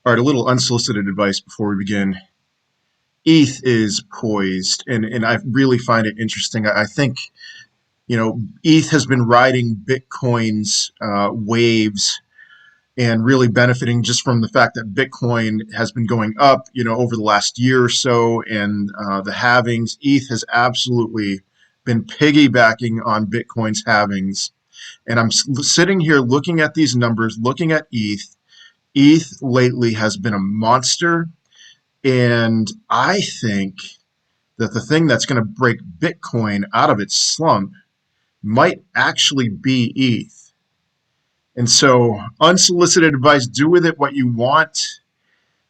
All right, a little unsolicited advice before we begin. ETH is poised, and I really find it interesting. I think, ETH has been riding Bitcoin's waves and really benefiting just from the fact that Bitcoin has been going up, over the last year or so, and the halvings. ETH has absolutely been piggybacking on Bitcoin's halvings. And I'm sitting here looking at these numbers, looking at ETH. ETH lately has been a monster. And I think that the thing that's going to break Bitcoin out of its slump might actually be ETH. And so, unsolicited advice, do with it what you want.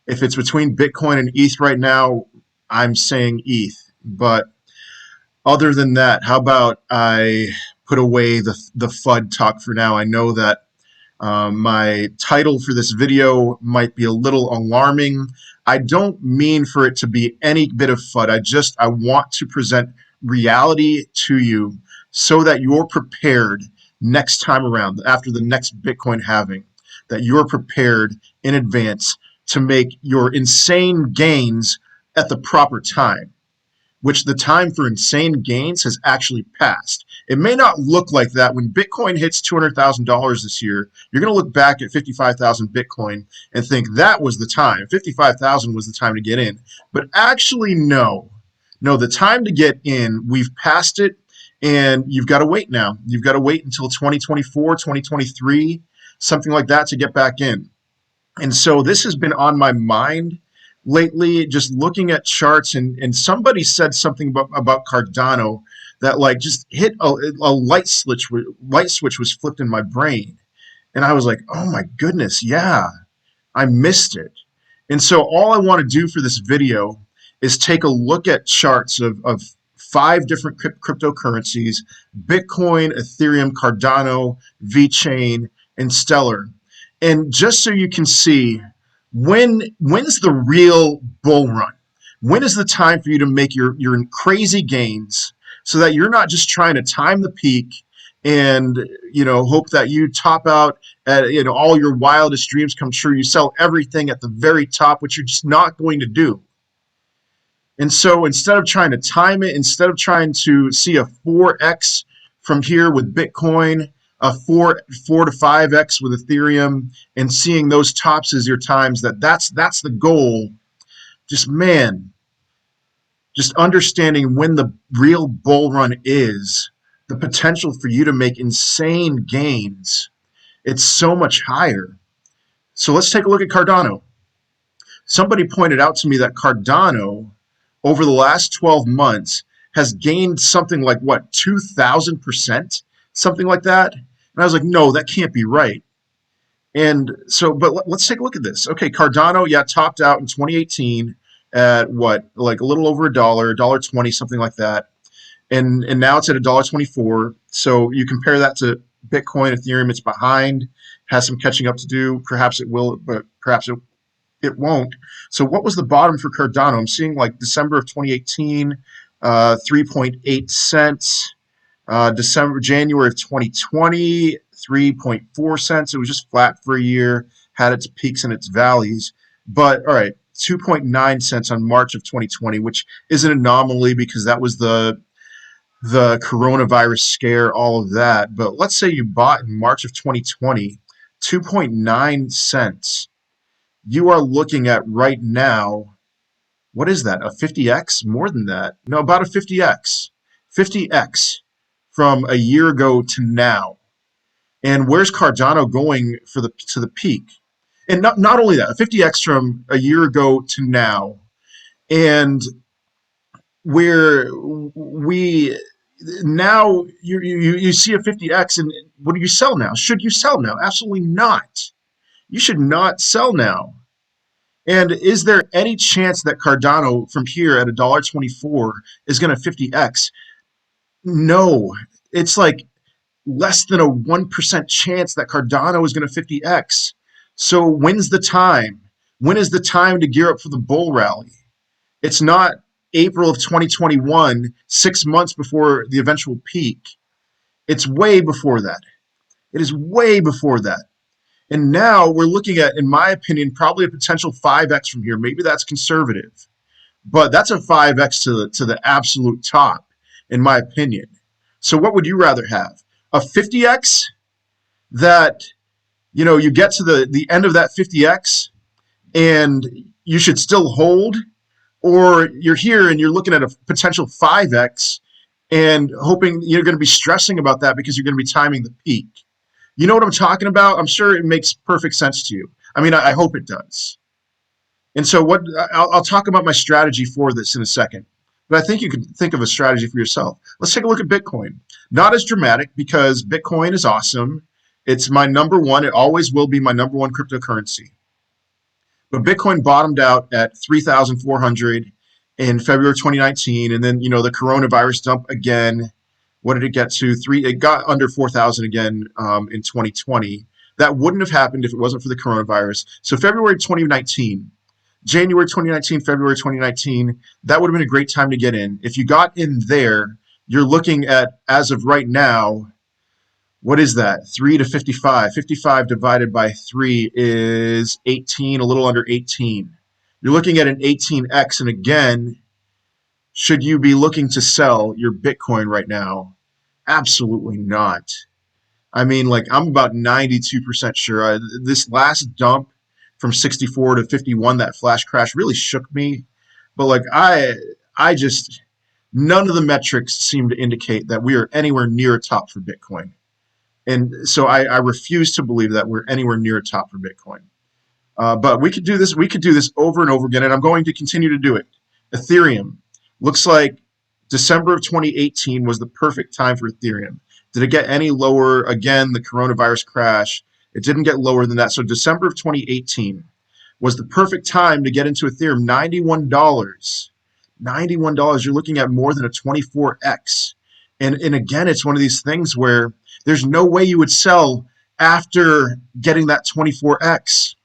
If it's between Bitcoin and ETH right now, I'm saying ETH. But other than that, how about I put away the FUD talk for now? I know that my title for this video might be a little alarming. I don't mean for it to be any bit of FUD. I want to present reality to you so that you're prepared next time around, after the next Bitcoin halving, that you're prepared in advance to make your insane gains at the proper time, which the time for insane gains has actually passed. It may not look like that. When Bitcoin hits $200,000 this year, you're going to look back at 55,000 Bitcoin and think that was the time. 55,000 was the time to get in. But actually, no. No, the time to get in, we've passed it, and you've got to wait now. You've got to wait until 2024, 2023, something like that to get back in. And so this has been on my mind lately, just looking at charts, and somebody said something about Cardano that like just hit a light switch was flipped in my brain. And I was like, oh my goodness, yeah, I missed it. And so all I want to do for this video is take a look at charts of five different cryptocurrencies: Bitcoin, Ethereum, Cardano, VeChain, and Stellar. And just so you can see when's the real bull run? When is the time for you to make your crazy gains so that you're not just trying to time the peak and hope that you top out at all your wildest dreams come true. You sell everything at the very top, which you're just not going to do. And so instead of trying to time it, instead of trying to see a 4x from here with Bitcoin, a 4 to 5x with Ethereum, and seeing those tops as your times, that's the goal. Just understanding when the real bull run is, the potential for you to make insane gains, it's so much higher. So let's take a look at Cardano. Somebody pointed out to me that Cardano, over the last 12 months, has gained something like, what, 2,000%? Something like that. And I was like, no, that can't be right. And so, but let's take a look at this. Okay, Cardano, yeah, topped out in 2018 at what, like a little over $1.20, something like that. And now it's at $1.24. So you compare that to Bitcoin, Ethereum, it's behind, has some catching up to do. Perhaps it will, but perhaps it won't. So what was the bottom for Cardano? I'm seeing like December of 2018, 3.8 cents. January of 2020, 3.4 cents. It was just flat for a year, had its peaks and its valleys. But all right, 2.9 cents on March of 2020, which is an anomaly because that was the coronavirus scare, all of that. But let's say you bought in March of 2020, 2.9 cents. You are looking at right now, what is that, a 50x? More than that. No, about a 50x. 50x from a year ago to now. And where's Cardano going to the peak? And not only that, a 50x from a year ago to now. And where we now you see a 50x, and what do you sell now? Should you sell now? Absolutely not. You should not sell now. And is there any chance that Cardano from here at $1.24 is going to 50x? No. It's like less than a 1% chance that Cardano is going to 50x. So when's the time? When is the time to gear up for the bull rally? It's not April of 2021, 6 months before the eventual peak. It's way before that. It is way before that. And now we're looking at, in my opinion, probably a potential 5x from here. Maybe that's conservative, but that's a 5x to the absolute top, in my opinion. So what would you rather have? A 50x that, you get to the end of that 50x and you should still hold, or you're here and you're looking at a potential 5x and hoping you're going to be stressing about that because you're going to be timing the peak. You know what I'm talking about? I'm sure it makes perfect sense to you. I mean, I hope it does. And so, I'll talk about my strategy for this in a second. But I think you can think of a strategy for yourself. Let's take a look at Bitcoin. Not as dramatic because Bitcoin is awesome. It's my number one. It always will be my number one cryptocurrency. But Bitcoin bottomed out at 3,400 in February 2019, and then the coronavirus dump again. What did it get to? It got under 4,000 again in 2020. That wouldn't have happened if it wasn't for the coronavirus. So February 2019, January 2019, February 2019, that would have been a great time to get in. If you got in there, you're looking at, as of right now, what is that? 3 to 55. 55 divided by 3 is 18, a little under 18. You're looking at an 18x. And again, should you be looking to sell your Bitcoin right now? Absolutely not. I mean, like, I'm about 92% sure. This last dump from 64 to 51, that flash crash really shook me. But like, I just, none of the metrics seem to indicate that we are anywhere near a top for Bitcoin. And so I refuse to believe that we're anywhere near a top for Bitcoin. But we could do this. We could do this over and over again, and I'm going to continue to do it. Ethereum looks like December of 2018 was the perfect time for Ethereum. Did it get any lower? Again, the coronavirus crash. It didn't get lower than that. So December of 2018 was the perfect time to get into Ethereum. $91. $91. You're looking at more than a 24x. And again, it's one of these things where there's no way you would sell after getting that 24x.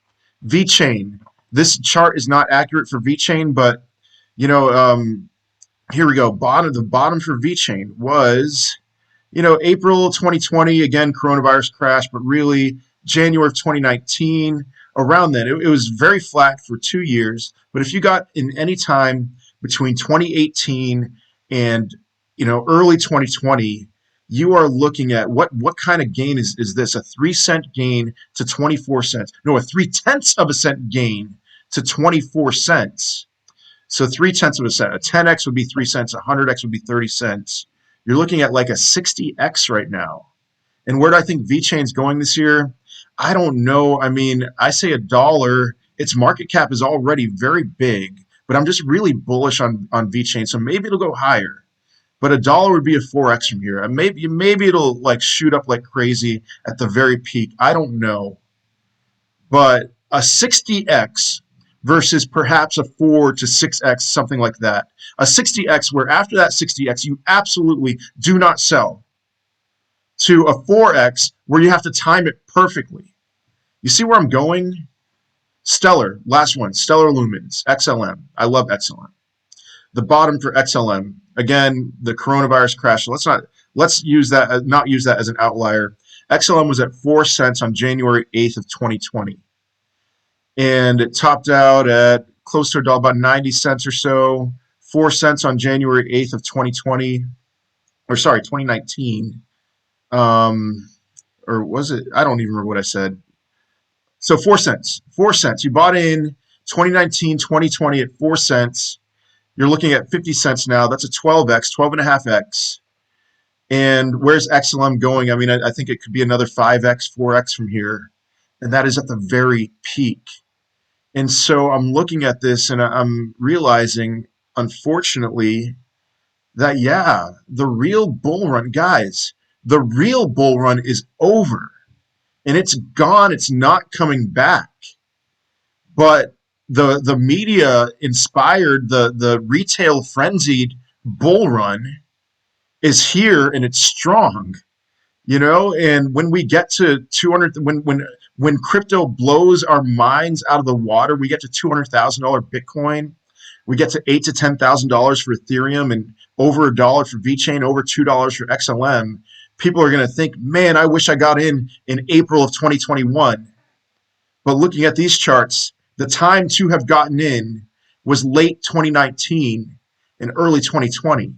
VeChain. This chart is not accurate for VeChain, but you know, here we go. The bottom for VeChain was, April 2020. Again, coronavirus crash, but really January of 2019. Around then, it was very flat for 2 years. But if you got in any time between 2018 and early 2020, you are looking at what kind of gain is this? A 3 cent gain to 24 cents? No, a 3/10 of a cent gain to 24 cents. So 3/10 of a cent. A 10x would be 3 cents. A 100x would be 30 cents. You're looking at like a 60x right now. And where do I think VeChain's going this year? I don't know. I mean, I say $1. Its market cap is already very big, but I'm just really bullish on VeChain. So maybe it'll go higher. But $1 would be a 4x from here. And maybe it'll like shoot up like crazy at the very peak. I don't know. But a 60x versus perhaps a 4 to 6x, something like that. A 60x where after that 60x, you absolutely do not sell, to a 4x where you have to time it perfectly. You see where I'm going? Stellar, last one, Stellar Lumens, XLM. I love XLM. The bottom for XLM, again, the coronavirus crash. So let's use that, not use that as an outlier. XLM was at 4 cents on January 8th of 2020. And it topped out at close to $1, about 90 cents or so. 4 cents on January 8th of 2020, or sorry, 2019. Or was it? I don't even remember what I said. So 4 cents. 4 cents. You bought in 2019, 2020 at 4 cents. You're looking at 50 cents now. That's a 12x, 12.5x. And where's XLM going? I mean, I think it could be another 5x, 4x from here. And that is at the very peak. And so I'm looking at this and I'm realizing, unfortunately, that, yeah, the real bull run, guys, the real bull run is over. And it's gone. It's not coming back. But the media inspired the retail frenzied bull run is here and it's strong, and when we get to 200, when crypto blows our minds out of the water, we get to $200,000 Bitcoin, we get to $8,000 to $10,000 for Ethereum, and over $1 for VeChain, over $2 for XLM. People are going to think, man, I wish I got in April of 2021. But looking at these charts, the time to have gotten in was late 2019 and early 2020.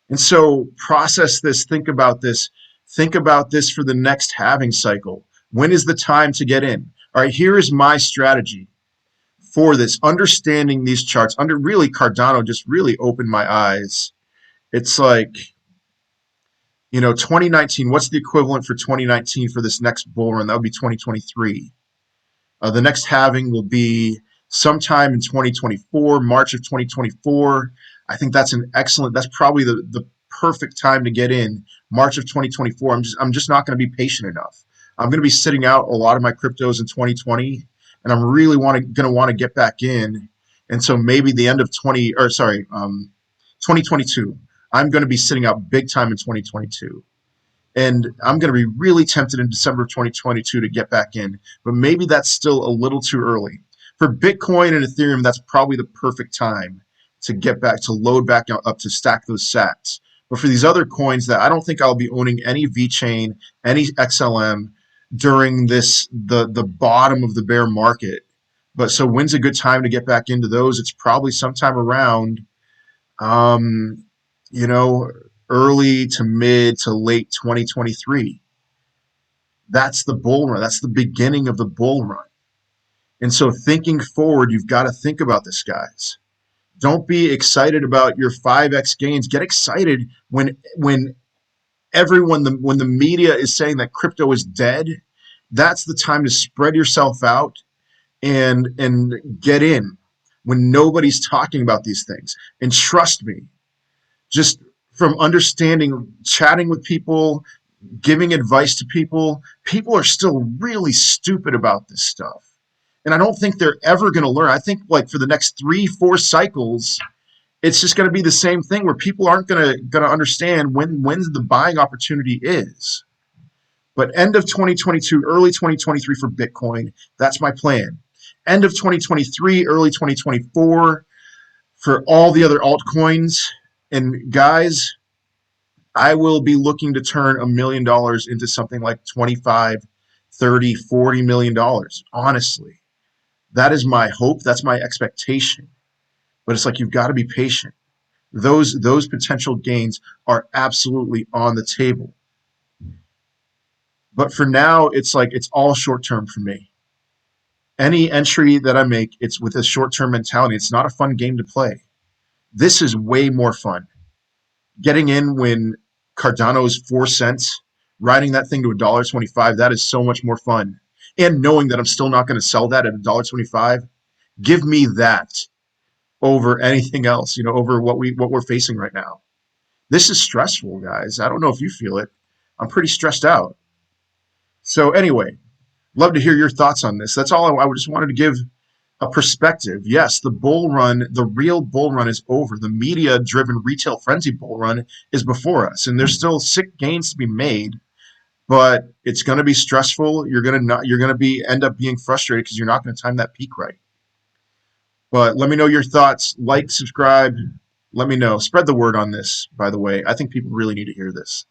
And so process this, think about this for the next halving cycle. When is the time to get in? All right, here is my strategy for this, understanding these charts. Under really, Cardano just really opened my eyes. It's like, 2019, what's the equivalent for 2019 for this next bull run? That would be 2023. The next halving will be sometime in 2024, March of 2024. I think that's probably the perfect time to get in, March of 2024. I'm just not going to be patient enough. I'm going to be sitting out a lot of my cryptos in 2020, and I'm really going to want to get back in. And so maybe the end of 2022, I'm going to be sitting out big time in 2022. And I'm going to be really tempted in December of 2022 to get back in, but maybe that's still a little too early. For Bitcoin and Ethereum, that's probably the perfect time to get back, to load back up, to stack those sats. But for these other coins that I don't think I'll be owning any VeChain, any XLM during the bottom of the bear market. But so when's a good time to get back into those? It's probably sometime around um, you know, early to mid to late 2023. That's the bull run. That's the beginning of the bull run. And so thinking forward, you've got to think about this, guys. Don't be excited about your 5x gains. Get excited when when the media is saying that crypto is dead. That's the time to spread yourself out and get in when nobody's talking about these things. And trust me, just from understanding, chatting with people, giving advice to people, people are still really stupid about this stuff. And I don't think they're ever going to learn. I think like for the next 3-4 cycles, it's just going to be the same thing where people aren't going to understand when the buying opportunity is. But end of 2022, early 2023 for Bitcoin, that's my plan. End of 2023, early 2024 for all the other altcoins. And guys, I will be looking to turn $1 million into something like 25, 30, $40 million. Honestly, that is my hope. That's my expectation. But it's like you've got to be patient. Those potential gains are absolutely on the table. But for now, it's like it's all short term for me. Any entry that I make, it's with a short term mentality. It's not a fun game to play. This is way more fun. Getting in when Cardano is 4 cents, riding that thing to $1.25, that is so much more fun. And knowing that I'm still not going to sell that at $1.25, give me that over anything else, over what we're facing right now. This is stressful, guys. I don't know if you feel it. I'm pretty stressed out. So anyway, love to hear your thoughts on this. That's all I just wanted to give a perspective. Yes, the bull run, the real bull run is over. The media-driven retail frenzy bull run is before us, and there's still sick gains to be made, but it's going to be stressful. You're going to be end up being frustrated because you're not going to time that peak right. But let me know your thoughts. Like, subscribe. Let me know. Spread the word on this, by the way. I think people really need to hear this.